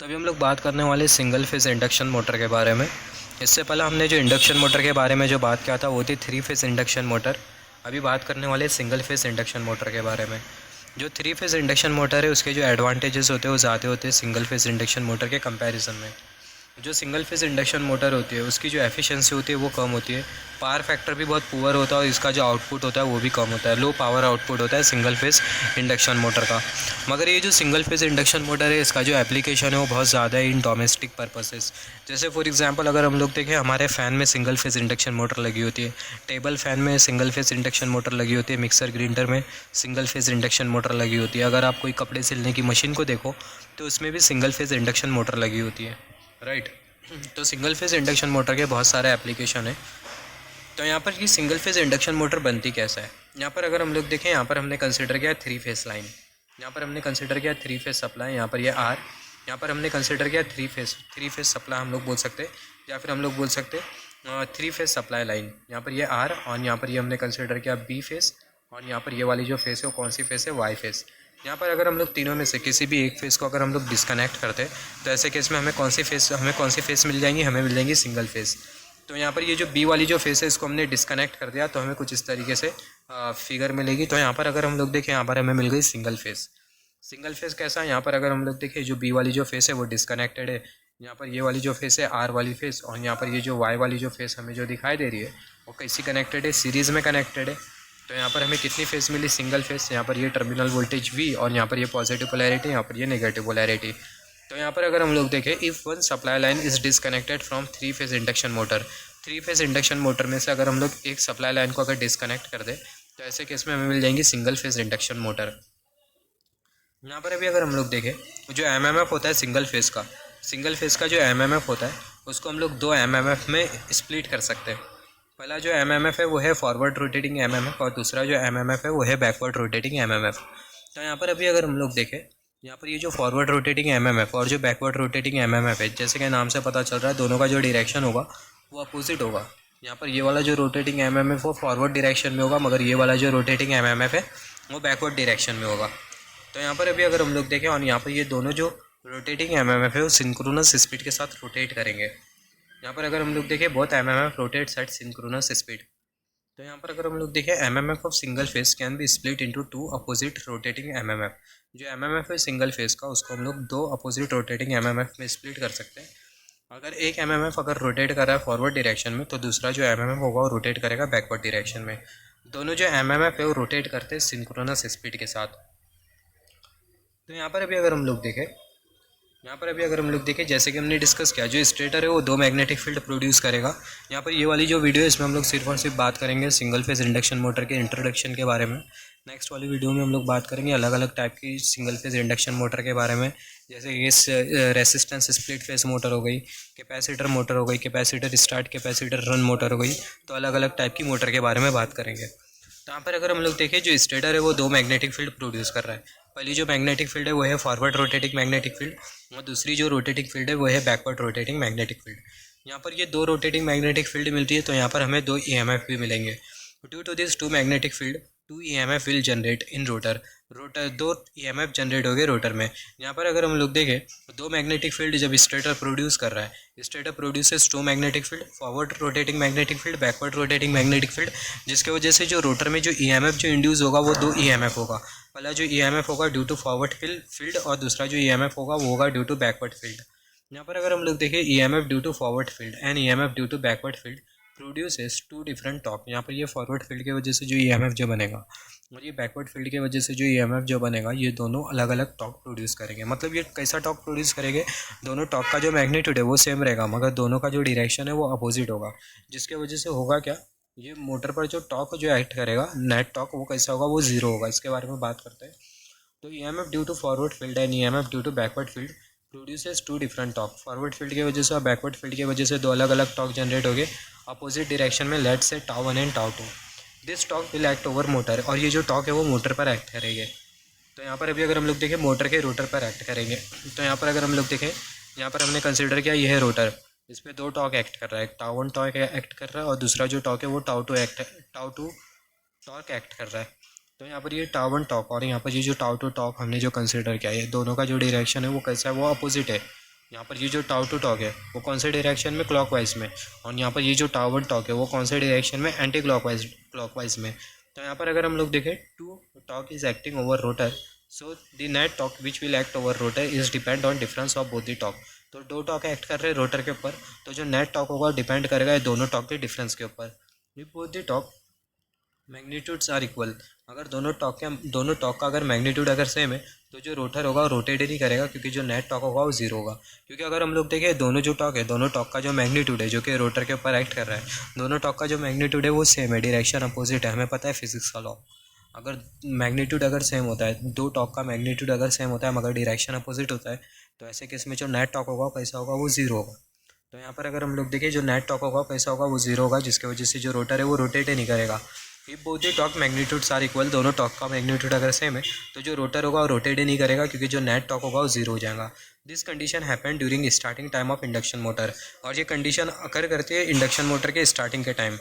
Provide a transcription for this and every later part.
तो अभी हम लोग बात करने वाले सिंगल फेज़ इंडक्शन मोटर के बारे में। इससे पहले हमने जो इंडक्शन मोटर के बारे में जो बात किया था वो थी 3 फेज़ इंडक्शन मोटर। अभी बात करने वाले सिंगल फेज़ इंडक्शन मोटर के बारे में। जो 3 फेज़ इंडक्शन मोटर है उसके जो एडवांटेजेस होते हैं वो ज़्यादा होते हैं सिंगल फेज़ इंडक्शन मोटर के कंपैरिजन में। जो सिंगल फेज़ इंडक्शन मोटर होती है उसकी जो एफिशिएंसी होती है वो कम होती है, पावर फैक्टर भी बहुत पुअर होता है और इसका जो आउटपुट होता है वो भी कम होता है, लो पावर आउटपुट होता है सिंगल फेज़ इंडक्शन मोटर का। मगर ये जो सिंगल फेज़ इंडक्शन मोटर है इसका जो एप्लीकेशन है वो बहुत ज़्यादा है इन डोमेस्टिक पर्पसेस। जैसे फॉर एग्जांपल अगर हम लोग देखें, हमारे फ़ैन में सिंगल फेज़ इंडक्शन मोटर लगी होती है, टेबल फ़ैन में सिंगल फेज़ इंडक्शन मोटर लगी होती है, मिक्सर ग्राइंडर में सिंगल फेज़ इंडक्शन मोटर लगी होती है। अगर आप कोई कपड़े सिलने की मशीन को देखो तो उसमें भी सिंगल फेज़ इंडक्शन मोटर लगी होती है, राइट। तो सिंगल फेज़ इंडक्शन मोटर के बहुत सारे एप्लीकेशन है। तो यहाँ पर ये सिंगल फेज़ इंडक्शन मोटर बनती कैसा है, यहाँ पर अगर हम लोग देखें, यहाँ पर हमने कंसिडर किया 3 फेज़ लाइन, यहाँ पर हमने कंसिडर किया 3 फेज़ सप्लाई, यहाँ पर ये आर, यहाँ पर हमने कंसिडर किया 3 फेज़ सप्लाई हम लोग बोल सकते हैं, या फिर हम लोग बोल सकते 3 फेज़ सप्लाई लाइन। यहाँ पर ये आर और यहाँ पर ये हमने कंसिडर किया बी फेज़, और यहाँ पर ये वाली जो फेज़ है वो कौन सी फेज़ है, वाई फेज़। यहाँ पर अगर हम लोग तीनों में से किसी भी एक फेज़ को अगर हम लोग डिस्कनेक्ट करते हैं तो ऐसे केस में हमें कौन सी फेज़ मिल जाएंगी, हमें मिल जाएंगी सिंगल फेज़। तो यहाँ पर ये जो बी वाली जो फेस है इसको हमने डिस्कनेक्ट कर दिया तो हमें कुछ इस तरीके से फिगर मिलेगी। तो यहाँ पर अगर हम लोग देखें, यहाँ पर हमें मिल गई सिंगल फेस। सिंगल फेस कैसा है, यहाँ पर अगर हम लोग देखें जो बी वाली जो फेस है वो डिस्कनेक्टेड है, यहाँ पर ये वाली जो फेस है आर वाली फेस, और यहाँ पर ये जो वाई वाली जो फेस हमें जो दिखाई दे रही है वो कैसी कनेक्टेड है, सीरीज़ में कनेक्टेड है। तो यहाँ पर हमें कितनी फेस मिली, सिंगल फेस। यहाँ पर ये टर्मिनल वोल्टेज वी और यहाँ पर ये पॉजिटिव पोलैरिटी, यहाँ पर ये नेगेटिव पोलैरिटी। तो यहाँ पर अगर हम लोग देखें, if one supply line is disconnected from 3 phase induction motor, 3 phase induction motor में से अगर हम लोग एक सप्लाई लाइन को अगर डिसकनेक्ट कर दें तो ऐसे केस में हमें मिल जाएंगी सिंगल फेज़ इंडक्शन मोटर। यहाँ पर अभी अगर हम लोग देखें, जो एमएमएफ होता है सिंगल फेज़ का जो एमएमएफ होता है उसको हम लोग 2 एमएमएफ में स्प्लिट कर सकते हैं। पहला जो एमएमएफ है वो है फॉरवर्ड रोटेटिंग एमएमएफ और दूसरा जो एमएमएफ है वो है बैकवर्ड रोटेटिंग एमएमएफ। तो यहाँ पर अभी अगर हम लोग देखें, यहाँ पर ये जो फॉरवर्ड रोटेटिंग एमएमएफ और जो बैकवर्ड रोटेटिंग एमएमएफ है, जैसे कि नाम से पता चल रहा है दोनों का जो डायरेक्शन होगा वो अपोजिट होगा। यहाँ पर ये वाला जो रोटेटिंग एमएमएफ वो फॉरवर्ड डायरेक्शन में होगा, मगर ये वाला जो रोटेटिंग एमएमएफ है वो बैकवर्ड डायरेक्शन में होगा। तो यहाँ पर अभी अगर हम लोग देखें, और यहाँ पर ये दोनों जो रोटेटिंग एमएमएफ है वो सिंक्रोनस स्पीड के साथ रोटेट करेंगे। यहाँ पर अगर हम लोग देखें, both MMF rotates at synchronous speed. तो यहाँ पर अगर हम लोग देखें, MMF of single phase can be split into 2 opposite rotating MMF. जो एमएमएफ है सिंगल फेस का उसको हम लोग 2 अपोजिट रोटेटिंग एमएमएफ में स्प्लिट कर सकते हैं। अगर एक एमएमएफ अगर रोटेट कर रहा है फॉरवर्ड डायरेक्शन में तो दूसरा जो एमएमएफ होगा वो रोटेट करेगा बैकवर्ड डायरेक्शन में। दोनों जो एमएमएफ है वो रोटेट करते हैं सिंक्रोनस स्पीड के साथ। तो यहाँ पर अभी अगर हम लोग देखें, जैसे कि हमने डिस्कस किया, जो स्टेटर है वो 2 मैग्नेटिक फील्ड प्रोड्यूस करेगा। यहाँ पर ये वाली जो वीडियो है इसमें हम लोग सिर्फ और सिर्फ बात करेंगे सिंगल फेज इंडक्शन मोटर के इंट्रोडक्शन के बारे में। नेक्स्ट वाली वीडियो में हम लोग बात करेंगे अलग अलग टाइप की सिंगल फेज इंडक्शन मोटर के बारे में, जैसे ये रेसिस्टेंस स्प्लिट फेज मोटर हो गई, कैपेसिटर मोटर हो गई, capacitor start capacitor run motor हो गई। तो अलग अलग टाइप की मोटर के बारे में बात करेंगे। तो यहाँ पर अगर हम लोग देखें, जो स्टेटर है वो 2 मैग्नेटिक फील्ड प्रोड्यूस कर रहा है। पहली जो मैग्नेटिक फील्ड है वो है फॉरवर्ड रोटेटिंग मैग्नेटिक फील्ड, और दूसरी जो रोटेटिंग फील्ड है वो है बैकवर्ड रोटेटिंग मैग्नेटिक फील्ड। यहाँ पर ये 2 रोटेटिंग मैग्नेटिक फील्ड मिलती है तो यहाँ पर हमें 2 ईएमएफ भी मिलेंगे। Due to this 2 magnetic field 2 EMF will generate in rotor. 2 EMF generate हो गए रोटर में। यहाँ पर अगर हम लोग देखें, 2 मैग्नेटिक फील्ड जब स्टेटर प्रोड्यूस कर रहा है, stator produces 2 magnetic field, forward rotating magnetic field, backward rotating magnetic field, जिसकी वजह से जो रोटर में जो ईएमएफ जो इंड्यूस होगा वो 2 ईएमएफ होगा। पहला जो ईएमएफ होगा ड्यू टू फॉरवर्ड फील्ड और दूसरा जो ईएमएफ होगा वो होगा ड्यू टू बैकवर्ड फील्ड। यहाँ पर अगर हम लोग देखें, EMF due to forward field and EMF due to backward field produces 2 different torque. यहाँ पर ये फॉरवर्ड फील्ड की वजह से जो ईएमएफ जो बनेगा और ये बैकवर्ड फील्ड की वजह से जो ईएमएफ जो बनेगा, ये दोनों अलग अलग टॉर्क प्रोड्यूस करेंगे। मतलब ये कैसा टॉर्क प्रोड्यूस करेंगे, दोनों टॉर्क का जो मैग्नीट्यूड है वो सेम रहेगा, मगर दोनों का जो डायरेक्शन है वो अपोजिट होगा। जिसके वजह से होगा क्या, ये मोटर पर जो टॉर्क जो एक्ट करेगा, नेट टॉर्क, वो कैसा होगा, वो जीरो होगा। इसके बारे में बात करते हैं। तो EMF due to forward field and EMF due to backward field produces 2 different torque. Forward field की वजह से और बैकवर्ड फील्ड की वजह से 2 अलग अलग टॉर्क जनरेट हो गए अपोजिट डायरेक्शन में, लेट से tau 1 and tau 2। This torque will act over motor, और ये जो टॉर्क है वो मोटर पर एक्ट करेंगे। तो यहाँ पर अभी अगर हम लोग देखें, मोटर के रोटर पर एक्ट करेंगे। तो यहाँ पर अगर हम लोग देखें, यहाँ पर हमने कंसिडर किया ये है रोटर, इस पर 2 टॉर्क एक्ट कर रहा है, टाउ 1 टॉर्क एक्ट कर रहा है और दूसरा जो टॉर्क है वो टाउ 2 टॉर्क एक्ट कर रहा है। तो यहाँ पर ये टाउ 1 टॉर्क और यहाँ पर ये जो टाउ 2 टॉर्क हमने जो कंसिडर किया है, दोनों का जो डायरेक्शन है वो कैसा है, वो अपोजिट है। यहाँ पर ये जो टाउ टू टॉक है वो कौन से डायरेक्शन में, क्लॉकवाइज में, और यहाँ पर ये जो टाउ वन टॉक है वो कौन से डायरेक्शन में, एंटी क्लॉकवाइज में। तो यहाँ पर अगर हम लोग देखें, two torque is acting over rotor, so the net torque which will act over rotor is depend on difference of both the torque. तो दो टॉक एक्ट कर रहे हैं रोटर के ऊपर, तो जो नेट टॉक होगा डिपेंड करेगा ये दोनों टॉक के डिफरेंस के ऊपर। Both the torque magnitudes are equal, अगर दोनों टॉक का अगर मैग्नीट्यूड अगर सेम है तो जो रोटर होगा वो रोटेट ही नहीं करेगा, क्योंकि जो नेट टॉक होगा वो जीरो होगा। क्योंकि अगर हम लोग देखें दोनों जो टॉक है, दोनों टॉक का जो मैग्नीट्यूड है जो कि रोटर के ऊपर एक्ट कर रहा है, दोनों टॉक का जो मैग्नीट्यूड है वो सेम है, डायरेक्शन अपोजिट है। हमें पता है फिजिक्स का लॉ, अगर मैग्नीट्यूड अगर सेम होता है, दो टॉक का मैग्नीट्यूड अगर सेम होता है मगर डायरेक्शन अपोजिट होता है, तो ऐसे केस में जो नेट टॉक होगा कैसा होगा, वो जीरो होगा। तो यहाँ पर अगर हम लोग देखें जो नेट टॉक होगा कैसा होगा, वो जीरो होगा, जिसकी वजह से जो रोटर है वो रोटेट ही नहीं करेगा। If both the torque magnitudes are equal, दोनों टॉक का मैग्नीट्यूड अगर सेम है तो जो रोटर होगा वो रोटेट ही नहीं करेगा, क्योंकि जो नेट टॉक होगा वो जीरो हो जाएगा। This condition happen during starting time of induction motor, और ये कंडीशन अकर करती है इंडक्शन मोटर के स्टार्टिंग के time.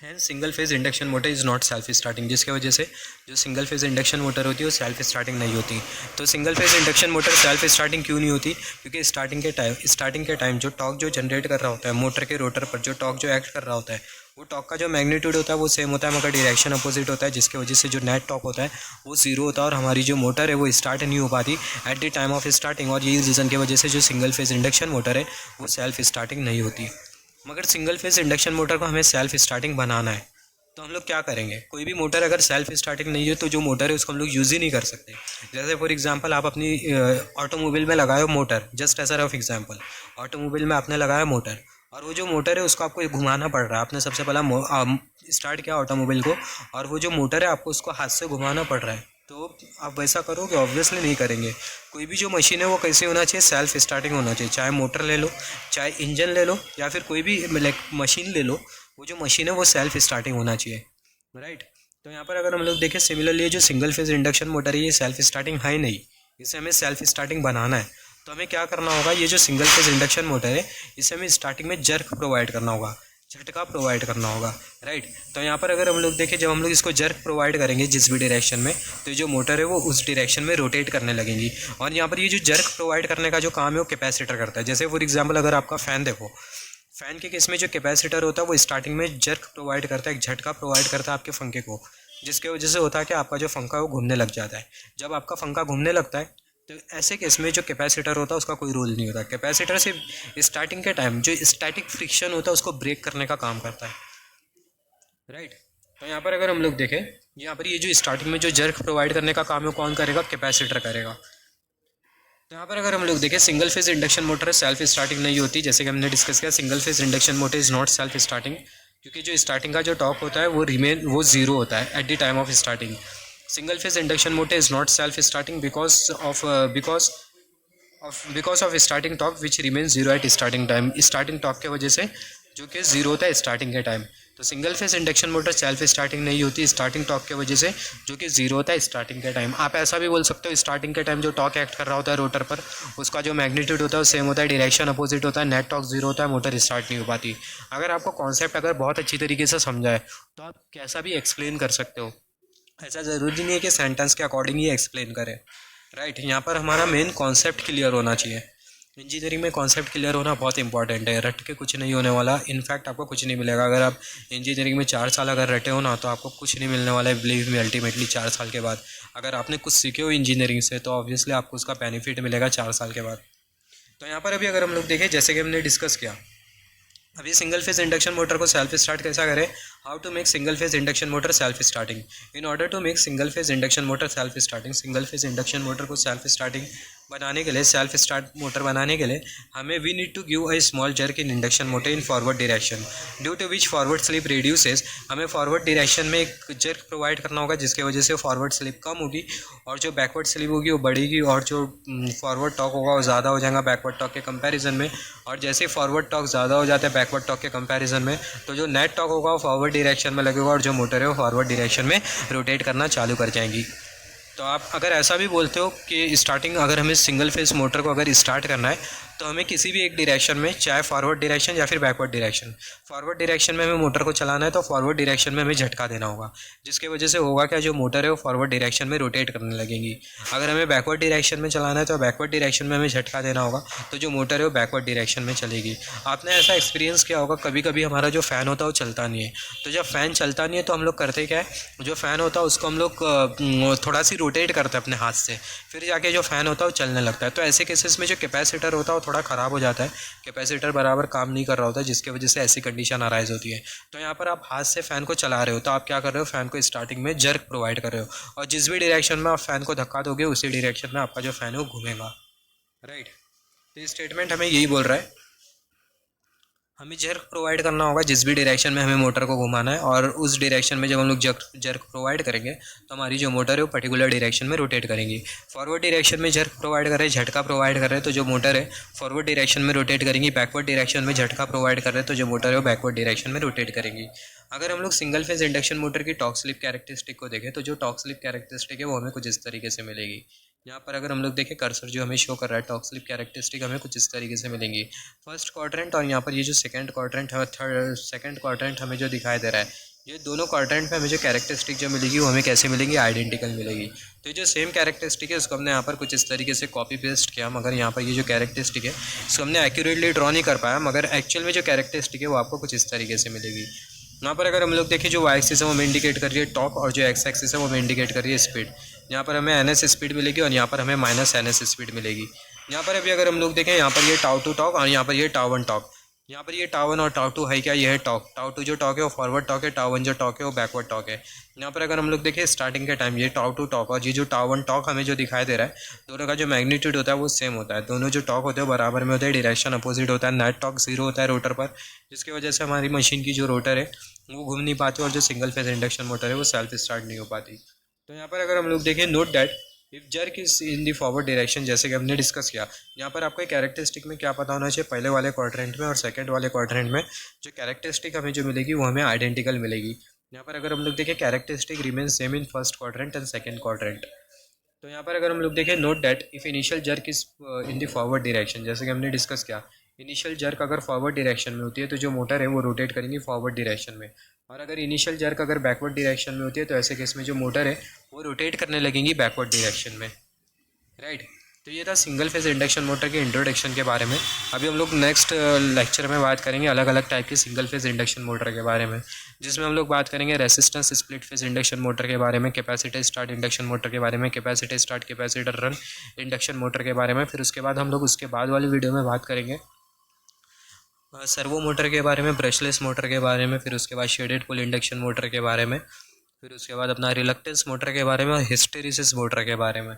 Hence single phase induction motor is not self starting, जिसकी वजह से जो सिंगल फेज इंडक्शन मोटर होती है वो सेल्फ स्टार्टिंग नहीं होती। तो single phase induction motor self starting क्यों नहीं होती, क्योंकि स्टार्टिंग के टाइम जो टॉर्क जो जनरेट कर रहा होता है मोटर के रोटर पर, जो टॉर्क जो एक्ट कर रहा होता है, वो टॉर्क का जो मैग्नीट्यूड होता है वो सेम होता है मगर डायरेक्शन अपोजिट होता है, जिसकी वजह से जो नेट टॉर्क होता है वो जीरो होता है और हमारी जो मोटर है वो स्टार्ट नहीं हो पाती eight the time of starting. और यही रीज़न की वजह से जो सिंगल फेज इंडक्शन मोटर है वो सेल्फ स्टार्टिंग नहीं होती। मगर सिंगल फेज इंडक्शन मोटर को हमें सेल्फ स्टार्टिंग बनाना है, तो हम लोग क्या करेंगे, कोई भी मोटर अगर सेल्फ स्टार्टिंग नहीं है तो जो मोटर है उसको हम लोग यूज़ ही नहीं कर सकते। जैसे फॉर एग्जांपल आप अपनी ऑटोमोबाइल में लगाए हो motor, just as a rough example, automobile में आपने लगाया मोटर और वो जो मोटर है उसको आपको घुमाना पड़ रहा है। आपने सबसे पहला स्टार्ट किया ऑटोमोबाइल को और वो जो मोटर है आपको उसको हाथ से घुमाना पड़ रहा है, तो आप वैसा करोगे, ऑब्वियसली नहीं करेंगे। कोई भी जो मशीन है वो कैसे होना चाहिए, सेल्फ स्टार्टिंग होना चाहिए। चाहे मोटर ले लो, चाहे इंजन ले लो, या फिर कोई भी मशीन ले लो, वो जो मशीन है वो सेल्फ स्टार्टिंग होना चाहिए, राइट। तो यहाँ पर अगर हम लोग देखें सिमिलरली जो सिंगल फेज इंडक्शन मोटर है ये सेल्फ स्टार्टिंग है नहीं, इसे हमें सेल्फ स्टार्टिंग बनाना है। तो हमें क्या करना होगा, ये जो सिंगल फेज इंडक्शन मोटर है इसे हमें स्टार्टिंग में जर्क प्रोवाइड करना होगा, झटका प्रोवाइड करना होगा, राइट। तो यहाँ पर अगर हम लोग देखें जब हम लोग इसको जर्क प्रोवाइड करेंगे जिस भी डायरेक्शन में, तो जो मोटर है वो उस डायरेक्शन में रोटेट करने लगेंगी। और यहाँ पर ये जो जर्क प्रोवाइड करने का जो काम है वो कैपेसिटर करता है। जैसे फॉर एग्जाम्पल अगर आपका फ़ैन देखो, फ़ैन के केस में जो कैपेसिटर होता है वो स्टार्टिंग में जर्क प्रोवाइड करता है, एक झटका प्रोवाइड करता है आपके पंखे को, जिसके वजह से होता है कि आपका जो पंखा है वो घूमने लग जाता है। जब आपका पंखा घूमने लगता है तो ऐसे केस में जो कैपेसिटर होता है उसका कोई रोल नहीं होता। कैपेसिटर सिर्फ स्टार्टिंग के टाइम जो स्टैटिक फ्रिक्शन होता है उसको ब्रेक करने का काम करता है, राइट। तो यहाँ पर अगर हम लोग देखें, यहाँ पर ये जो स्टार्टिंग में जो जर्क प्रोवाइड करने का काम है कौन करेगा, कैपेसिटर करेगा। तो यहाँ पर अगर हम लोग देखें single phase induction motor self starting नहीं होती, जैसे कि हमने डिस्कस किया single phase induction motor is not self starting, क्योंकि जो स्टार्टिंग का जो टॉर्क होता है वो जीरो होता है at the time of starting. Single phase induction motor is not self starting because of starting torque which remain zero at starting time, starting torque की वजह से जो कि जीरो होता है स्टार्टिंग के टाइम। तो single phase induction motor self starting नहीं होती स्टार्टिंग टॉर्क की वजह से, जो कि जीरो होता है स्टार्टिंग के टाइम। आप ऐसा भी बोल सकते हो स्टार्टिंग के टाइम जो टॉर्क एक्ट कर रहा होता है रोटर पर उसका जो मैग्नीट्यूड होता है वो सेम होता है, डायरेक्शन अपोजिट होता है, नेट टॉर्क जीरो होता है, मोटर स्टार्ट नहीं हो पाती। अगर आपको कॉन्सेप्ट अगर बहुत अच्छी तरीके से समझा है तो आप कैसा भी एक्सप्लेन कर सकते हो, ऐसा ज़रूरी नहीं है कि सेंटेंस के अकॉर्डिंग ही एक्सप्लेन करें, राइट। यहाँ पर हमारा मेन कॉन्सेप्ट क्लियर होना चाहिए। इंजीनियरिंग में कॉन्सेप्ट क्लियर होना बहुत इंपॉर्टेंट है, रट के कुछ नहीं होने वाला, इनफैक्ट आपको कुछ नहीं मिलेगा। अगर आप इंजीनियरिंग में 4 साल अगर रटे हो ना तो आपको कुछ नहीं मिलने वाला है, बिलीव मी। अल्टीमेटली 4 साल के बाद अगर आपने कुछ सीखे हो इंजीनियरिंग से तो ऑब्वियसली आपको उसका बेनिफिट मिलेगा 4 साल के बाद। तो यहाँ पर अभी अगर हम लोग देखें जैसे कि हमने डिस्कस किया अभी सिंगल फेज इंडक्शन मोटर को सेल्फ स्टार्ट कैसा करें, how to make single phase induction motor self starting. In order to make single phase induction motor self starting, single phase induction motor को सेल्फ स्टार्टिंग बनाने के लिए, self start motor बनाने के लिए हमें we need to give a small jerk in induction motor in forward direction due to which forward slip reduces. हमें forward direction में एक जर्क प्रोवाइड करना होगा जिसकी वजह से फॉरवर्ड स्लिप कम होगी और जो बैकवर्ड स्लिप होगी वो बढ़ेगी और जो फॉरवर्ड टॉक होगा वो ज़्यादा हो जाएगा बैकवर्ड टॉक के कंपैरिजन में। और जैसे ही फॉरवर्ड टॉक ज़्यादा हो जाता है बैकवर्ड टॉक के कंपैरिजन में तो जो नेट टॉक होगा वो फॉरवर्ड डायरेक्शन में लगेगा और जो मोटर है वो फॉरवर्ड डायरेक्शन में रोटेट करना चालू कर जाएंगी। तो आप अगर ऐसा भी बोलते हो कि स्टार्टिंग अगर हमें सिंगल फेज मोटर को अगर स्टार्ट करना है तो हमें किसी भी एक डायरेक्शन में, चाहे फॉरवर्ड डायरेक्शन या फिर बैकवर्ड डायरेक्शन, फॉरवर्ड डायरेक्शन में हमें मोटर को चलाना है तो फॉरवर्ड डायरेक्शन में हमें झटका देना होगा, जिसकी वजह से होगा क्या, जो मोटर है वो फॉरवर्ड डायरेक्शन में रोटेट करने लगेंगी। अगर हमें बैकवर्ड डायरेक्शन में चलाना है तो बैकवर्ड डायरेक्शन में हमें झटका देना होगा, तो जो मोटर है वो बैकवर्ड डायरेक्शन में चलेगी। आपने ऐसा एक्सपीरियंस किया होगा, कभी कभी हमारा जो फ़ैन होता है वो चलता नहीं है, तो जब फ़ैन चलता नहीं है तो हम लोग करते क्या है, जो फ़ैन होता है उसको हम लोग थोड़ा सी रोटेट करते हैं अपने हाथ से, फिर जाके जो फ़ैन होता है वो चलने लगता है। तो ऐसे केसेस में जो कैपेसिटर होता है वो थोड़ा ख़राब हो जाता है, कैपेसिटर बराबर काम नहीं कर रहा होता है, जिसकी वजह से ऐसी कंडीशन अराइज होती है। तो यहाँ पर आप हाथ से फ़ैन को चला रहे हो तो आप क्या कर रहे हो, फ़ैन को स्टार्टिंग में जर्क प्रोवाइड कर रहे हो, और जिस भी डायरेक्शन में आप फ़ैन को धक्का दोगे उसी डायरेक्शन में आपका जो फ़ैन है वो घूमेगा, राइट। तो ये स्टेटमेंट हमें यही बोल रहा है, हमें जर्क प्रोवाइड करना होगा जिस भी डायरेक्शन में हमें मोटर को घुमाना है, और उस डायरेक्शन में जब हम लोग जर्क प्रोवाइड करेंगे तो हमारी जो मोटर है वो पर्टिकुलर डायरेक्शन में रोटेट करेंगी। फॉरवर्ड डायरेक्शन में जर्क प्रोवाइड कर रहे हैं, झटका प्रोवाइड कर रहे हैं, तो जो मोटर है फॉरवर्ड डायरेक्शन में रोटेट करेंगी। बैकवर्ड डायरेक्शन में झटका प्रोवाइड कर रहे हैं तो जो मोटर है वो बैकवर्ड डायरेक्शन में रोटेट करेंगी। अगर हम लोग सिंगल फेज इंडक्शन मोटर की टॉर्क स्लिप कैरेक्टरिस्टिक को देखें तो जो टॉर्क स्लिप कैरेक्टरिस्टिक है वो हमें कुछ इस तरीके से मिलेगी। यहाँ पर अगर हम लोग देखें, कर्सर जो हमें शो कर रहा है, टॉर्क स्लिप कैरेक्टरिस्टिक हमें कुछ इस तरीके से मिलेंगी। फर्स्ट क्वाड्रेंट और यहाँ पर ये जो सेकंड क्वाड्रेंट है, सेकंड क्वाड्रेंट हमें जो दिखाई दे रहा है, ये दोनों क्वाड्रेंट में हमें जो कैरेक्टरिस्टिक जो मिलेगी वो हमें कैसे मिलेंगी, आइडेंटिकल मिलेगी। तो ये जो सेम कैरेक्टरिस्टिक है उसको हमने यहाँ पर कुछ इस तरीके से कॉपी पेस्ट किया, मगर यहाँ पर ये जो कैरेक्टरिस्टिक है इसको हमने एक्यूरेटली ड्रॉ नहीं कर पाया, मगर एक्चुअल में जो कैरेक्टरिस्टिक है वो आपको कुछ इस तरीके से मिलेगी। यहाँ पर अगर हम लोग देखें, जो वाई एक्सिस है वो हमें इंडिकेट कर रही है टॉर्क, और जो एक्स एक्सिस है वो हमें इंडिकेट कर रही है स्पीड। यहाँ पर हमें एन एस स्पीड मिलेगी और यहाँ पर हमें माइनस एन एस स्पीड मिलेगी। यहाँ पर अभी अगर हम लोग देखें, यहाँ पर ये टाउ टू टॉर्क और यहाँ पर ये टाउ वन टॉर्क। यहाँ पर ये टाउ वन और टाउ टू है क्या, ये है टॉर्क। टाउ टू जो टॉर्क है वो फॉरवर्ड टॉर्क है, टाउ वन जो टॉर्क है वो बैकवर्ड टॉर्क है। यहाँ पर अगर हम लोग देखें स्टार्टिंग के टाइम, ये टाउ टू टॉर्क और ये जो टाउ वन टॉर्क हमें जो दिखाई दे रहा है, दोनों का जो मैग्नीट्यूड होता है वो सेम होता है। दोनों जो टॉर्क होते हैं बराबर में होते हैं, डायरेक्शन अपोजिट होता है। नेट टॉर्क 0 होता है रोटर पर, जिसकी वजह से हमारी मशीन की जो रोटर है वो घूम नहीं पाती, और जो सिंगल फेज इंडक्शन मोटर है वो सेल्फ स्टार्ट नहीं हो पाती। तो यहाँ पर अगर हम लोग देखें, note that if jerk is in the forward direction, जैसे कि हमने डिस्कस किया, यहाँ पर आपको कैरेक्टरिस्टिक में क्या पता होना चाहिए, पहले वाले क्वाड्रेंट में और सेकंड वाले क्वाड्रेंट में जो कैरेक्टरिस्टिक हमें जो मिलेगी वो हमें आइडेंटिकल मिलेगी। यहाँ पर अगर हम लोग देखें, characteristic remain same in first quadrant and second quadrant. तो यहाँ पर अगर हम लोग देखें, note that if initial jerk is in the forward direction, जैसे कि हमने डिस्कस किया, इनिशियल जर्क अगर फॉरवर्ड डायरेक्शन में होती है तो जो मोटर है वो रोटेट करेंगी फॉरवर्ड डायरेक्शन में, और अगर इनिशियल जर्क अगर बैकवर्ड डायरेक्शन में होती है तो ऐसे केस में जो मोटर है वो रोटेट करने लगेंगी बैकवर्ड डायरेक्शन में, राइट। तो ये था सिंगल फेज इंडक्शन मोटर के इंट्रोडक्शन के बारे में। अभी हम लोग नेक्स्ट लेक्चर में बात करेंगे अलग अलग टाइप के सिंगल फेज इंडक्शन मोटर के बारे में, जिसमें हम लोग बात करेंगे resistance split phase induction motor के बारे में, कैपेसिटर स्टार्ट इंडक्शन मोटर के बारे में, capacitor start capacitor run induction motor के बारे में। फिर उसके बाद हम लोग उसके बाद वाली वीडियो में बात करेंगे सर्वो मोटर के बारे में, ब्रशलेस मोटर के बारे में, फिर उसके बाद शेडेड पुल इंडक्शन मोटर के बारे में, फिर उसके बाद अपना रिलक्टेंस मोटर के बारे में और हिस्टेरिसिस मोटर के बारे में।